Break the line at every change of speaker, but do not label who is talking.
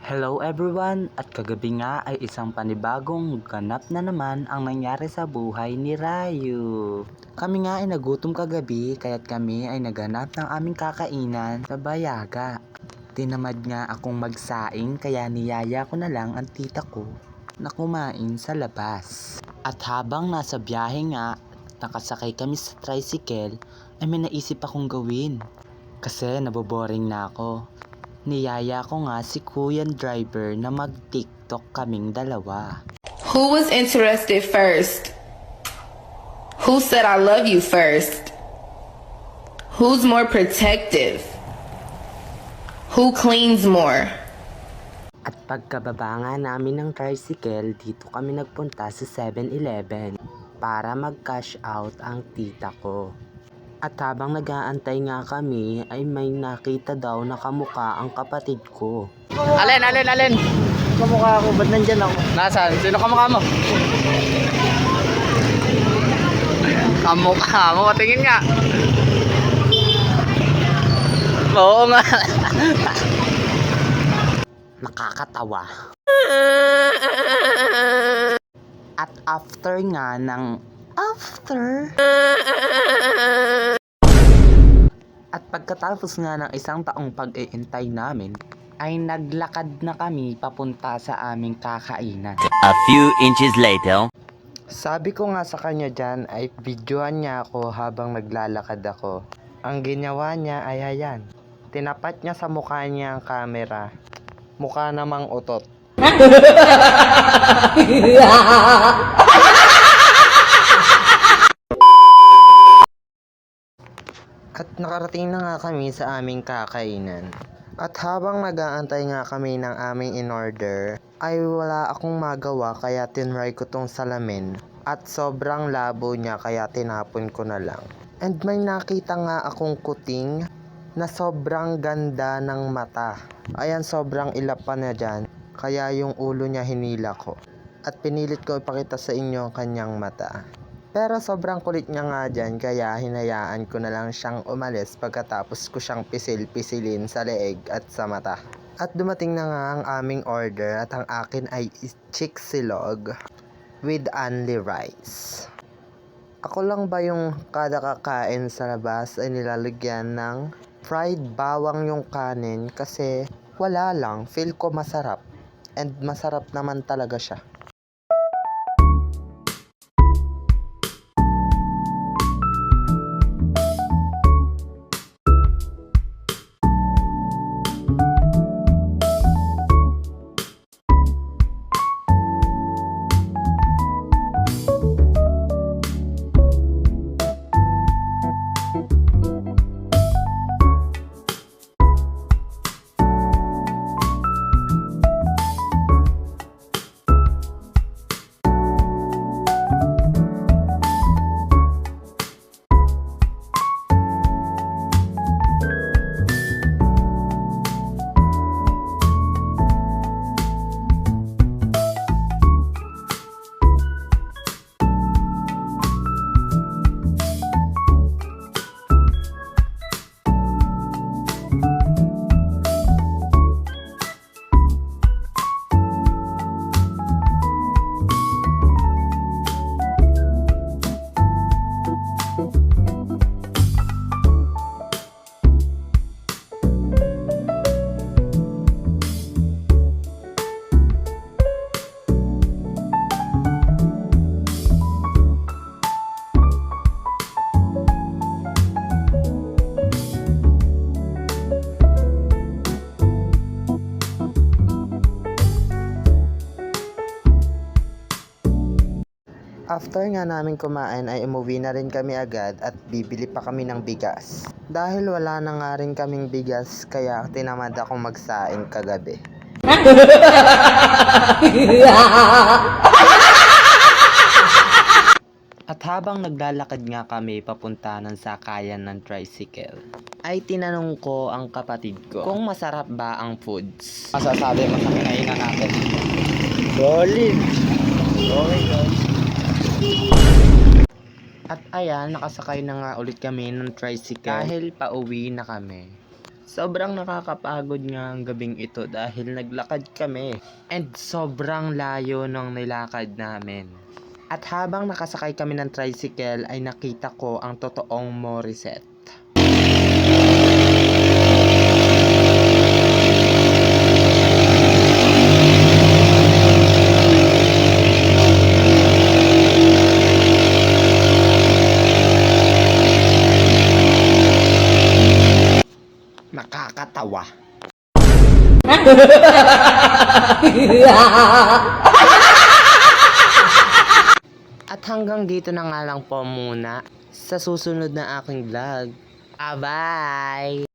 Hello everyone! At kagabi nga ay isang panibagong ganap na naman ang nangyari sa buhay ni Rayu. Kami nga ay nagutom kagabi kaya't kami ay naganap ng aming kakainan sa Bayaga. Tinamad nga akong magsaing kaya niyaya ko na lang ang tita ko na kumain sa labas. At habang nasa biyahe nga, nakasakay kami sa tricycle ay may naisip akong gawin. Kasi naboboring na ako. Niyaya ko nga si Kuya Driver na mag-TikTok kaming dalawa.
Who was interested first? Who said I love you first? Who's more protective? Who cleans more?
At pagkababa nga namin ng tricycle, dito kami nagpunta sa 7-Eleven para mag-cash out ang tita ko. At habang nag-aantay nga kami ay may nakita daw na kamukha ang kapatid ko.
Alin?
Kamukha ako, ba't nandyan ako?
Nasaan? Sino kamukha mo? Kamukha mo, tingin nga. Oo nga.
Nakakatawa. At after nga ng At pagkatapos nga ng isang taong pag-iintay namin, ay naglakad na kami papunta sa aming kakainan.
A few inches later.
Sabi ko nga sa kanya dyan ay videohan niya ako habang naglalakad ako. Ang ginawa niya ay ayan. Tinapat niya sa mukha niya ang camera. Mukha namang utot. At nakarating na nga kami sa aming kakainan. At habang nag-aantay nga kami ng aming in-order, ay wala akong magawa kaya tinry ko tong salamin. At sobrang labo niya kaya tinapon ko na lang. And may nakita nga akong kuting na sobrang ganda ng mata. Ayan, sobrang ilap pa na dyan. Kaya yung ulo niya hinila ko. At pinilit ko ipakita sa inyo ang kanyang mata. Pero sobrang kulit niya nga dyan kaya hinayaan ko na lang siyang umalis pagkatapos ko siyang pisil-pisilin sa leeg at sa mata. At dumating na nga ang aming order at ang akin ay chick silog with only rice. Ako lang ba yung kada kakain sa labas ay nilalagyan ng fried bawang yung kanin kasi wala lang, feel ko masarap. And masarap naman talaga siya. After nga namin kumain ay umuwi na rin kami agad at bibili pa kami ng bigas. Dahil wala na nga rin kaming bigas kaya tinamad akong magsaing kagabi. At habang naglalakad nga kami papunta ng sakayan ng tricycle, ay tinanong ko ang kapatid ko kung masarap ba ang foods.
Masasabi mo sa kinainan natin.
Solid! Okay guys. At ayan, nakasakay na nga ulit kami ng tricycle dahil pauwi na kami. Sobrang nakakapagod nga ang gabing ito dahil naglakad kami. And sobrang layo ng nilakad namin. At habang nakasakay kami ng tricycle ay nakita ko ang totoong Morissette. Nakakatawa. At hanggang dito na nga lang po muna sa susunod na aking vlog. Bye!